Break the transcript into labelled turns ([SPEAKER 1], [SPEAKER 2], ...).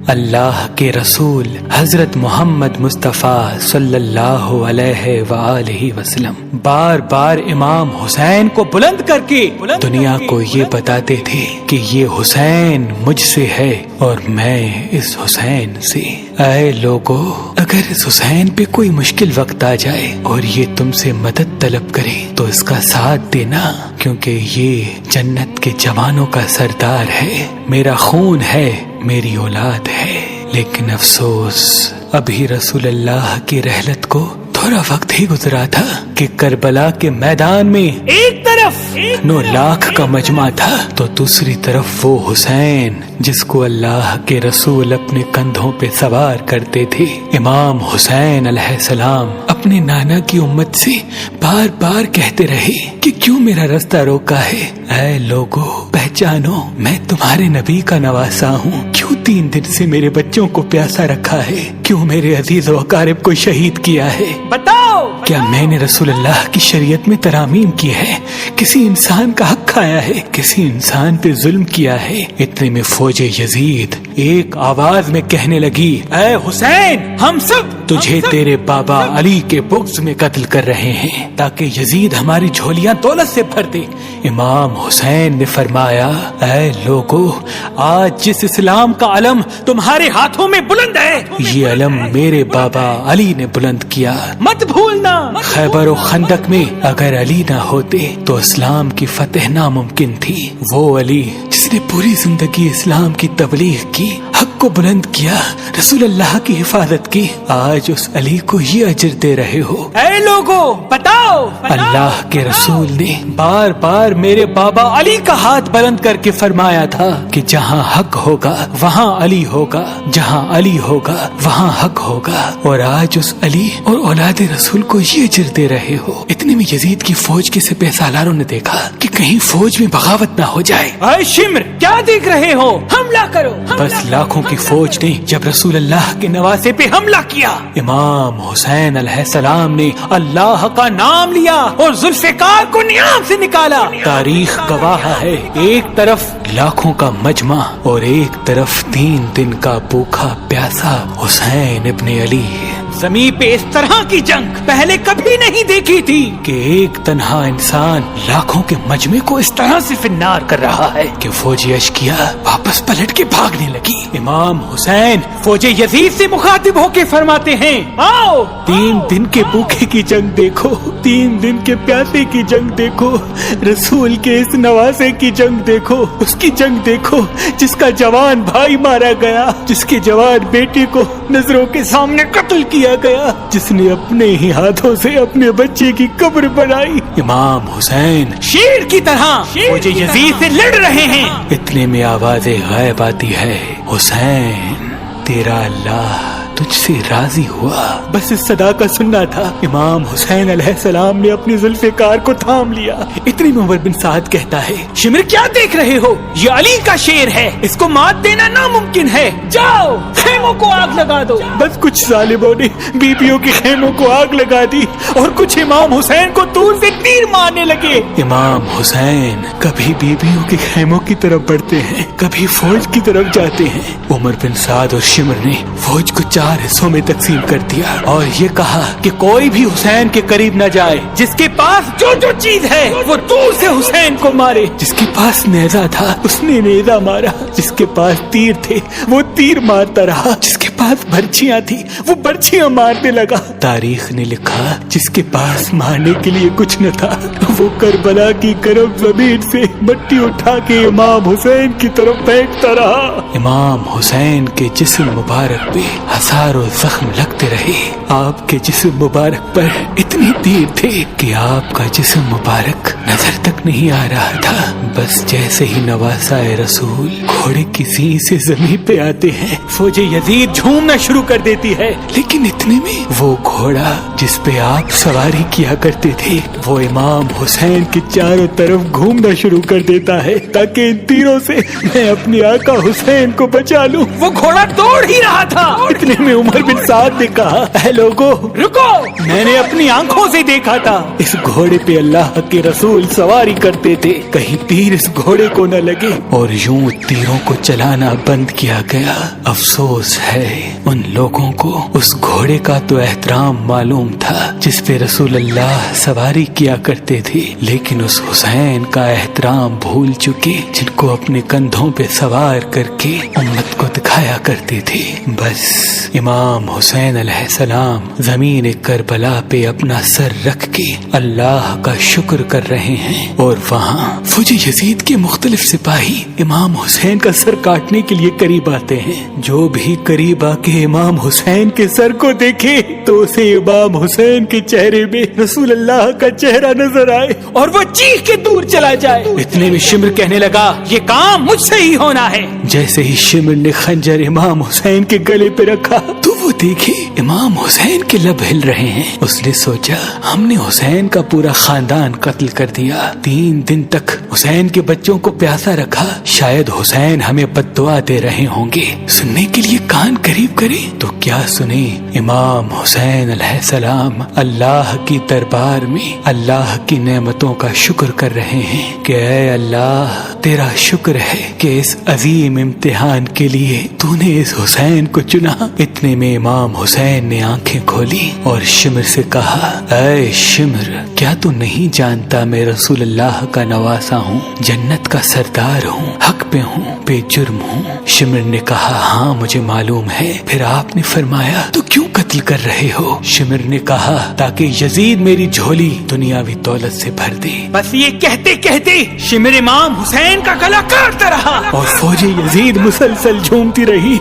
[SPEAKER 1] اللہ کے رسول حضرت محمد مصطفیٰ صلی اللہ علیہ وآلہ وسلم بار بار امام حسین کو بلند کر کے دنیا کو یہ بتاتے تھے کہ یہ حسین مجھ سے ہے اور میں اس حسین سے۔ اے لوگو، اگر اس حسین پہ کوئی مشکل وقت آ جائے اور یہ تم سے مدد طلب کرے تو اس کا ساتھ دینا، کیونکہ یہ جنت کے جوانوں کا سردار ہے، میرا خون ہے، میری اولاد ہے۔ لیکن افسوس، ابھی رسول اللہ کی رحلت کو تھوڑا وقت ہی گزرا تھا کہ کربلا کے میدان میں ایک طرف 9 لاکھ کا مجمع تھا تو دوسری طرف وہ حسین جس کو اللہ کے رسول اپنے کندھوں پہ سوار کرتے تھے۔ امام حسین علیہ السلام اپنے نانا کی امت سے بار بار کہتے رہے کہ کیوں میرا رستہ روکا ہے؟ اے لوگو، پہچانو، میں تمہارے نبی کا نواسا ہوں۔ کیوں 3 دن سے میرے بچوں کو پیاسا رکھا ہے؟ کیوں میرے عزیز و اقارب کو شہید کیا ہے؟ بتاؤ، کیا میں نے رسول اللہ کی شریعت میں ترامیم کی ہے؟ کسی انسان کا حق کھایا ہے؟ کسی انسان پہ ظلم کیا ہے؟ اتنے میں فوج یزید ایک آواز میں کہنے لگی، اے حسین، ہم سب تجھے تیرے بابا علی کے بغض میں قتل کر رہے ہیں تاکہ یزید ہماری جھولیاں دولت سے بھر دے۔ امام حسین نے فرمایا، اے لوگو، آج جس اسلام کا علم تمہارے ہاتھوں میں بلند ہے، یہ علم میرے بابا علی نے بلند کیا، مت بھولنا۔ خیبر و خندق میں اگر علی نہ ہوتے تو اسلام کی فتح ناممکن تھی۔ وہ علی جس نے پوری زندگی اسلام کی تبلیغ کی، حق کو بلند کیا، رسول اللہ کی حفاظت کی، آج اس علی کو یہ اجر دے رہے ہو۔ اے لوگو، بتاؤ، اللہ کے رسول نے بار بار میرے بابا علی کا ہاتھ بلند کر کے فرمایا تھا کہ جہاں حق ہوگا وہاں علی ہوگا، جہاں علی ہوگا وہاں حق ہوگا، اور آج اس علی اور اولاد رسول کو یہ اجر دے رہے ہو۔ اتنے میں یزید کی فوج کے سپہ سالاروں نے دیکھا کہ کہیں فوج میں بغاوت نہ ہو جائے۔ اے شمر، کیا دیکھ رہے ہو؟ حملہ کرو۔ بس لاکھوں کی فوج نے جب رسول اللہ کے نواسے پہ حملہ کیا، امام حسین علیہ السلام نے اللہ کا نام لیا اور ذوالفقار کو نیام سے نکالا۔ تاریخ گواہ ہے، ایک طرف لاکھوں کا مجمع اور ایک طرف 3 دن کا بھوکا پیاسا حسین ابن علی۔ زمین پہ اس طرح کی جنگ پہلے کبھی نہیں دیکھی تھی کہ ایک تنہا انسان لاکھوں کے مجمع کو اس طرح سے فنار کر رہا ہے کہ فوج اشقیاء واپس پلٹ کے بھاگنے لگی۔ امام حسین فوج یزید سے مخاطب ہو کے فرماتے ہیں، آؤ، 3 دن کے بھوکے کی جنگ دیکھو، 3 دن کے پیاسے کی جنگ دیکھو، رسول کے اس نواسے کی جنگ دیکھو، اس کی جنگ دیکھو جس کا جوان بھائی مارا گیا، جس کے جوان بیٹے کو نظروں کے سامنے قتل کیا گیا، جس نے اپنے ہی ہاتھوں سے اپنے بچے کی قبر بنائی۔ امام حسین شیر کی طرح فوج یزید سے لڑ رہے ہیں۔ اتنے میں آواز غائب آتی ہے، حسین، تیرا اللہ تجھ سے راضی ہوا۔ بس اس صدا کا سننا تھا۔ امام حسین علیہ السلام نے اپنی ذوالفقار کو تھام لیا۔ اتنی میں عمر بن سعد کہتا ہے، شمر، کیا دیکھ رہے ہو؟ یہ علی کا شیر ہے، اس کو مات دینا ناممکن ہے، جاؤ خیموں کو آگ لگا دو۔ بس کچھ ظالموں نے بیبیوں کے خیموں کو آگ لگا دی اور کچھ امام حسین کو دور سے تیر مارنے لگے۔ امام حسین کبھی بیبیوں کے خیموں کی طرف بڑھتے ہیں، کبھی فوج کی طرف جاتے ہیں۔ عمر بن سعد اور شمر نے فوج کو 4 حصوں میں تقسیم کر دیا اور یہ کہا کہ کوئی بھی حسین کے قریب نہ جائے، جس کے پاس جو جو چیز ہے وہ دور سے حسین کو مارے۔ جس کے پاس نیزہ تھا اس نے نیزہ مارا، جس کے پاس تیر تھے وہ تیر مارتا رہا، جس کے پاس برچیاں تھی وہ برچیاں مارنے لگا۔ تاریخ نے لکھا جس کے پاس مارنے کے لیے کچھ نہ تھا وہ کربلا کی گرم زمین سے مٹی اٹھا کے امام حسین کی طرف پھینکتا رہا۔ امام حسین کے جسم مبارک پہ ہزاروں زخم لگتے رہے۔ آپ کے جسم مبارک پر اتنی تیر تھے کہ آپ کا جسم مبارک نظر تک نہیں آ رہا تھا۔ بس جیسے ہی نواسا رسول گھوڑے کی سینگ سے زمین پہ آتے ہیں، فوج یزید جھومنا شروع کر دیتی ہے، لیکن اتنے میں وہ گھوڑا جس پہ آپ سواری کیا کرتے تھے وہ امام حسین کے چاروں طرف گھومنا شروع کر دیتا ہے تاکہ ان تیروں سے میں اپنے آقا حسین کو بچا لوں۔ وہ گھوڑا دوڑ ہی رہا تھا، اتنے میں میں عمر بن سعد نے کہا اے لوگو رکو، میں نے اپنی آنکھوں سے دیکھا تھا اس گھوڑے پہ اللہ کے رسول سواری کرتے تھے، کہیں تیر اس گھوڑے کو نہ لگے، اور یوں تیروں کو چلانا بند کیا گیا۔ افسوس ہے ان لوگوں کو اس گھوڑے کا تو احترام معلوم تھا جس پہ رسول اللہ سواری کیا کرتے تھے، لیکن اس حسین کا احترام بھول چکے جن کو اپنے کندھوں پہ سوار کر کے امت کو دکھایا کرتے تھے۔ بس امام حسین علیہ السلام زمین کربلا پہ اپنا سر رکھ کے اللہ کا شکر کر رہے ہیں، اور وہاں فوج یزید کے مختلف سپاہی امام حسین کا سر کاٹنے کے لیے قریب آتے ہیں۔ جو بھی قریب آ کے امام حسین کے سر کو دیکھے تو اسے امام حسین کے چہرے میں رسول اللہ کا چہرہ نظر آئے اور وہ چیخ کے دور چلا جائے۔ اتنے میں شمر کہنے لگا یہ کام مجھ سے ہی ہونا ہے۔ جیسے ہی شمر نے خنجر امام حسین کے گلے پہ رکھا تو وہ دیکھے امام حسین کے لب ہل رہے ہیں۔ اس نے سوچا ہم نے حسین کا پورا خاندان قتل کر دیا، 3 دن تک حسین کے بچوں کو پیاسا رکھا، شاید حسین ہمیں بد دعا دے رہے ہوں گے۔ سننے کے لیے کان قریب کرے تو کیا سنے، امام حسین علیہ السلام اللہ کی دربار میں اللہ کی نعمتوں کا شکر کر رہے ہیں کہ اے اللہ تیرا شکر ہے کہ اس عظیم امتحان کے لیے تو نے اس حسین کو چنا۔ اتنے میں امام حسین نے آنکھیں کھولی اور شمر سے کہا اے شمر، کیا تو نہیں جانتا میں رسول اللہ کا نواسا ہوں، جنت کا سردار ہوں، حق پہ ہوں، بے جرم ہوں؟ شمر نے کہا ہاں مجھے معلوم ہے۔ پھر آپ نے فرمایا تو کیوں قتل کر رہے ہو؟ شمر نے کہا تاکہ یزید میری جھولی دنیاوی دولت سے بھر دے۔ بس یہ کہتے کہتے شمر امام حسین کا گلا کاٹتا رہا اور فوج یزید مسلسل جھومتی رہی۔